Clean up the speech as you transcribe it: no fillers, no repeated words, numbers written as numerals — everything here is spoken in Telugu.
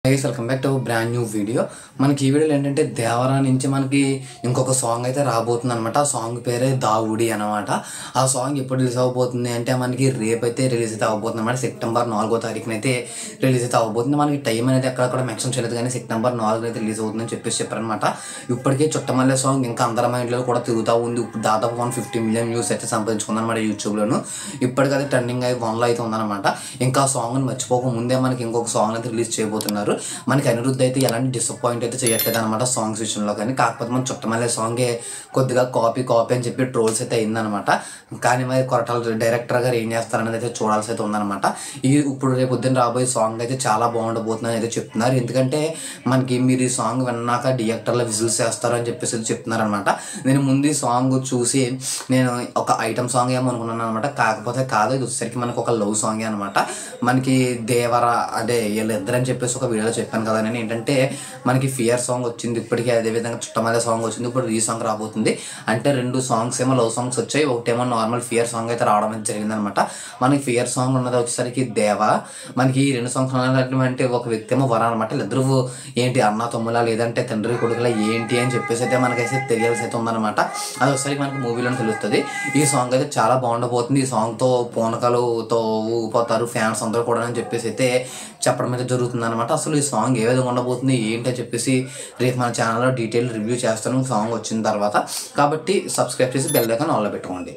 Guys welcome back to brand new video. మనకి ఈ వీడియోలో ఏంటంటే దేవరా నుంచి మనకి ఇంకొక సాంగ్ అయితే రాబోతుంది అనమాట. ఆ సాంగ్ పేరే దావుడి అనమాట. ఆ సాంగ్ ఎప్పుడు రిలీజ్ అవ్వబోతుంది అంటే మనకి రేపు అయితే రిలీజ్ అయితే అవ్వబోతుంది అనమాట. సెప్టెంబర్ 4వ తారీఖున అయితే రిలీజ్ అయితే అవ్వబోతుంది. మనకి టైం అనేది ఎక్కడ మెన్షన్ చేయలేదు కానీ సెప్టెంబర్ 4 అయితే రిలీజ్ అవుతుందని చెప్పారనమాట. ఇప్పటికే చుట్టమల్లె సాంగ్ ఇంకా అందరి మైండ్లో కూడా తిరుగుతూ ఉంది. ఇప్పుడు దాదాపు 150 మిలియన్ వ్యూస్ అయితే సంపాదించుకుంది అనమాట యూట్యూబ్లోను. ఇప్పటికైతే ట్రెండింగ్ అయ్యి 1లో అయితే ఉందన్నమాట. ఇంకా ఆ సాంగ్ని మర్చిపోక ముందే మనకి ఇంకొక సాంగ్ అయితే రిలీజ్ చేయబోతున్నారు. మనకి అనిరుద్ధ్ అయితే ఎలాంటి డిసప్పాయింట్ అయితే చేయట్లేదు అనమాట సాంగ్స్ విషయంలో. కాకపోతే మన చుట్టమల్లె సాంగే కొద్దిగా కాపీ అని చెప్పి ట్రోల్స్ అయితే అయిందనమాట. కానీ మరి కొరటాల డైరెక్టర్ గారు ఏం చేస్తారనేది అయితే చూడాల్సి అయితే ఉందన్నమాట. ఇప్పుడు రేపు పొద్దున్న రాబోయే సాంగ్ అయితే చాలా బాగుండబోతుందని అయితే చెప్తున్నారు. ఎందుకంటే మనకి మీరు ఈ సాంగ్ విన్నాక థియేటర్లో విజిల్స్ చేస్తారు అని చెప్పేసి చెప్తున్నారు అనమాట. నేను ముందు ఈ సాంగ్ చూసి నేను ఒక ఐటమ్ సాంగ్ ఏమో అనుకున్నాను అనమాట. కాకపోతే కాదు, ఇది వచ్చేసరికి మనకు ఒక లవ్ సాంగే అనమాట. మనకి దేవరా అంటే వీళ్ళిద్దరని చెప్పేసి ఒక వీడియోలో చెప్పాను కదా నేను. ఏంటంటే మనకి ఫియర్ సాంగ్ వచ్చింది ఇప్పటికీ, అదేవిధంగా చుట్టమల్లె సాంగ్ వచ్చింది, ఇప్పుడు ఈ సాంగ్ రాబోతుంది. అంటే 2 సాంగ్స్ ఏమో లవ్ సాంగ్స్ వచ్చాయి, ఒకటేమో నార్మల్ ఫియర్ సాంగ్ అయితే రావడం అయితే జరిగిందనమాట. మనకి ఫియర్ సాంగ్ ఉన్నది వచ్చేసరికి దేవా. మనకి ఈ 2 సాంగ్స్ ఉన్నటువంటి ఒక వ్యక్తి ఏమో వర అనమాట. ఇద్దరు ఏంటి అన్న తమ్ములా లేదంటే తండ్రి కొడుకులా ఏంటి అని చెప్పేసి అయితే మనకైతే తెలియాల్సి అయితే ఉందన్నమాట. అది ఒకసారి మనకి మూవీలో తెలుస్తుంది. ఈ సాంగ్ అయితే చాలా బాగుండబోతుంది. ఈ సాంగ్తో పూనకాలతో ఊగిపోతారు ఫ్యాన్స్ అందరూ కూడా అని చెప్పేసి అయితే చెప్పడం అయితే జరుగుతుంది అనమాట. అసలు ఈ సాంగ్ ఏ విధంగా ఉండబోతుంది ఏంటి అని చెప్పేసి రేపు మన ఛానల్లో డీటెయిల్ రివ్యూ చేస్తాను సాంగ్ వచ్చిన తర్వాత. కాబట్టి సబ్స్క్రైబ్ చేసి బెల్ ఐకాన్ ఆన్లో పెట్టుకోండి.